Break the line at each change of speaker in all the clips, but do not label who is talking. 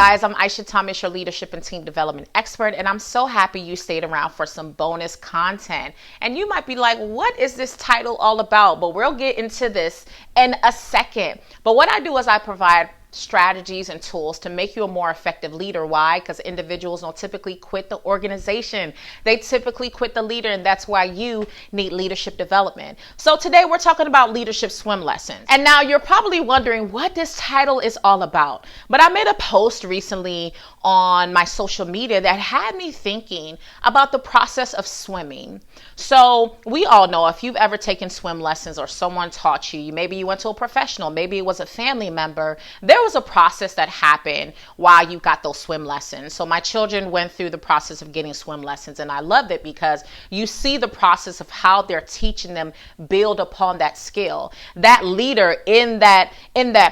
guys, I'm Aisha Thomas, your leadership and team development expert, and I'm so happy you stayed around for some bonus content. And you might be like, what is this title all about? But we'll get into this in a second. But what I do is I provide strategies and tools to make you a more effective leader. Why? Because individuals don't typically quit the organization. They typically quit the leader, and that's why you need leadership development. So today we're talking about leadership swim lessons. And now you're probably wondering what this title is all about. But I made a post recently on my social media that had me thinking about the process of swimming. So we all know, if you've ever taken swim lessons or someone taught you, maybe you went to a professional, maybe it was a family member, there was a process that happened while you got those swim lessons. So my children went through the process of getting swim lessons, and I loved it because you see the process of how they're teaching them build upon that skill. That leader in that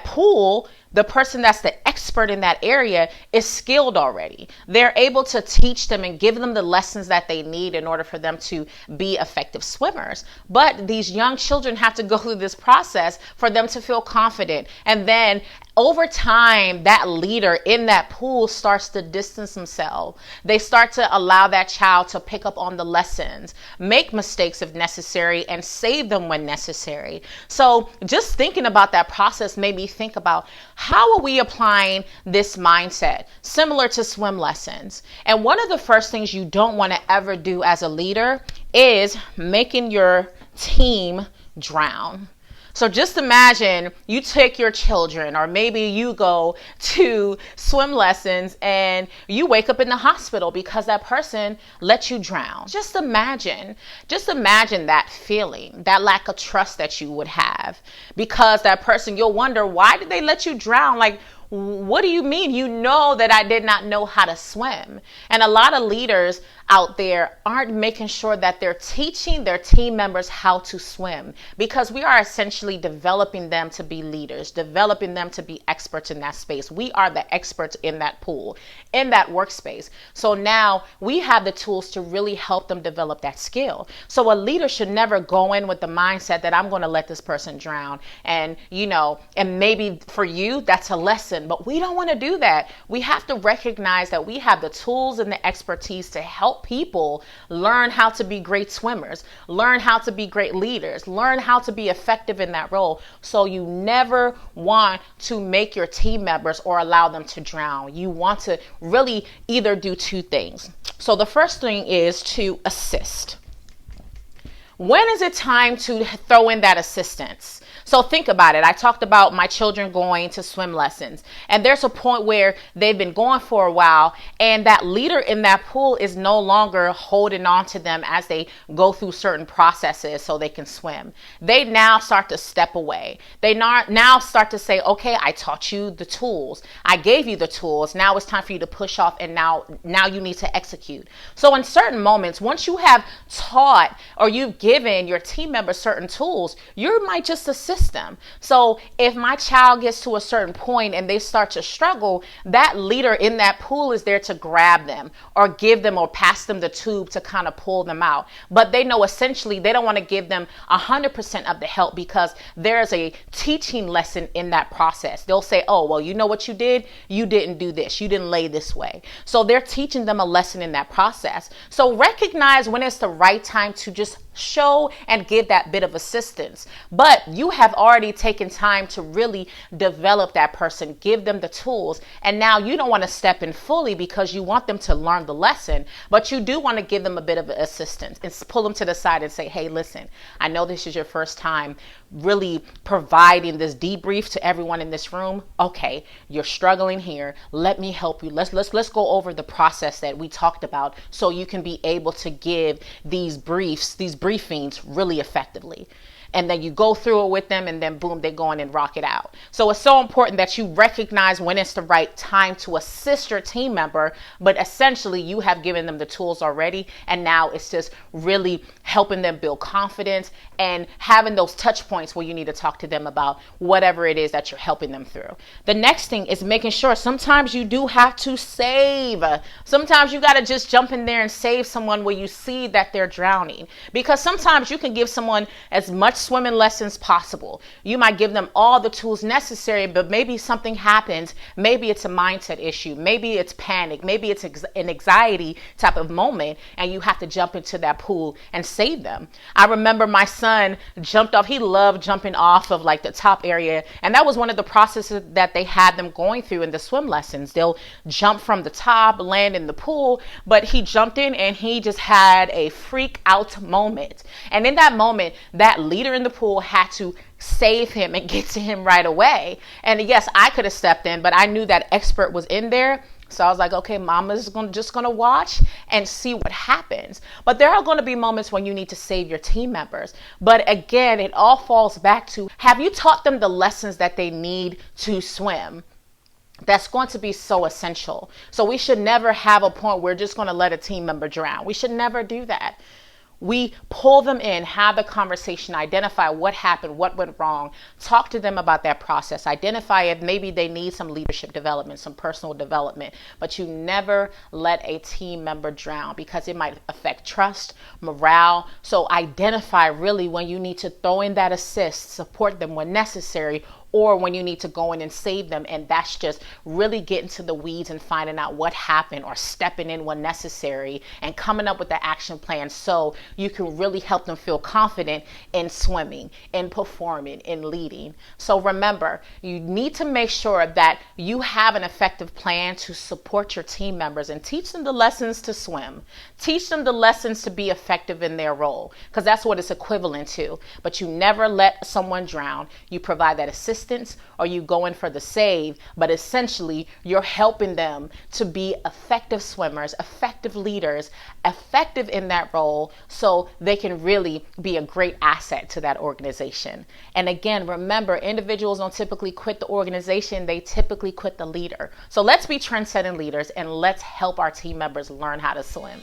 pool, the person that's the expert in that area, is skilled already. They're able to teach them and give them the lessons that they need in order for them to be effective swimmers. But these young children have to go through this process for them to feel confident. And then over time, that leader in that pool starts to distance themselves. They start to allow that child to pick up on the lessons, make mistakes if necessary, and save them when necessary. So just thinking about that process made me think about, how are we applying this mindset similar to swim lessons? And one of the first things you don't want to ever do as a leader is making your team drown. So just imagine you take your children, or maybe you go to swim lessons and you wake up in the hospital because that person let you drown. Just imagine that feeling, that lack of trust that you would have, because that person, you'll wonder, why did they let you drown? Like, what do you mean? You know that I did not know how to swim. And a lot of leaders out there aren't making sure that they're teaching their team members how to swim, because we are essentially developing them to be leaders, developing them to be experts in that space. We are the experts in that pool, in that workspace. So now we have the tools to really help them develop that skill. So a leader should never go in with the mindset that I'm going to let this person drown. And, and maybe for you, that's a lesson, but we don't want to do that. We have to recognize that we have the tools and the expertise to help people learn how to be great swimmers, learn how to be great leaders, learn how to be effective in that role. So you never want to make your team members or allow them to drown. You want to really either do two things. So the first thing is to assist. When is it time to throw in that assistance? So think about it. I talked about my children going to swim lessons, and there's a point where they've been going for a while, and that leader in that pool is no longer holding on to them as they go through certain processes so they can swim. They now start to step away. They now start to say, okay, I taught you the tools. I gave you the tools. Now it's time for you to push off, and now you need to execute. So in certain moments, once you have taught or you've given your team members certain tools, you might just assist them. So if my child gets to a certain point and they start to struggle, that leader in that pool is there to grab them or give them or pass them the tube to kind of pull them out. But they know essentially they don't want to give them 100% of the help, because there's a teaching lesson in that process. They'll say, oh, well, you know what you did? You didn't do this. You didn't lay this way. So they're teaching them a lesson in that process. So recognize when it's the right time to just show and give that bit of assistance. But you have already taken time to really develop that person, give them the tools. And now you don't want to step in fully because you want them to learn the lesson, but you do want to give them a bit of assistance and pull them to the side and say, hey, listen, I know this is your first time really providing this debrief to everyone in this room. Okay, you're struggling here. Let me help you. Let's go over the process that we talked about so you can be able to give these briefings really effectively. And then you go through it with them, and then boom, they go in and rock it out. So it's so important that you recognize when it's the right time to assist your team member, but essentially you have given them the tools already, and now it's just really helping them build confidence and having those touch points where you need to talk to them about whatever it is that you're helping them through. The next thing is making sure sometimes you do have to save. Sometimes you got to just jump in there and save someone where you see that they're drowning, because sometimes you can give someone as much much swimming lessons possible. You might give them all the tools necessary, but maybe something happens. Maybe it's a mindset issue. Maybe it's panic. Maybe it's an anxiety type of moment, and you have to jump into that pool and save them. I remember my son jumped off. He loved jumping off of like the top area, and that was one of the processes that they had them going through in the swim lessons. They'll jump from the top, land in the pool, but he jumped in and he just had a freak out moment. And in that moment, that leader in the pool had to save him and get to him right away. And yes, I could have stepped in, but I knew that expert was in there. So I was like, okay, mama's just going to watch and see what happens. But there are going to be moments when you need to save your team members. But again, it all falls back to, have you taught them the lessons that they need to swim? That's going to be so essential. So we should never have a point where we're just going to let a team member drown. We should never do that. We pull them in, have the conversation, identify what happened, what went wrong, talk to them about that process, identify if maybe they need some leadership development, some personal development, but you never let a team member drown because it might affect trust, morale. So identify really when you need to throw in that assist, support them when necessary, or when you need to go in and save them. And that's just really getting to the weeds and finding out what happened, or stepping in when necessary and coming up with the action plan so you can really help them feel confident in swimming, in performing, in leading. So remember, you need to make sure that you have an effective plan to support your team members and teach them the lessons to swim. Teach them the lessons to be effective in their role, because that's what it's equivalent to. But you never let someone drown. You provide that assistance, or you go in for the save, but essentially you're helping them to be effective swimmers, effective leaders, effective in that role, so they can really be a great asset to that organization. And again, remember, individuals don't typically quit the organization, they typically quit the leader. So let's be trendsetting leaders and let's help our team members learn how to swim.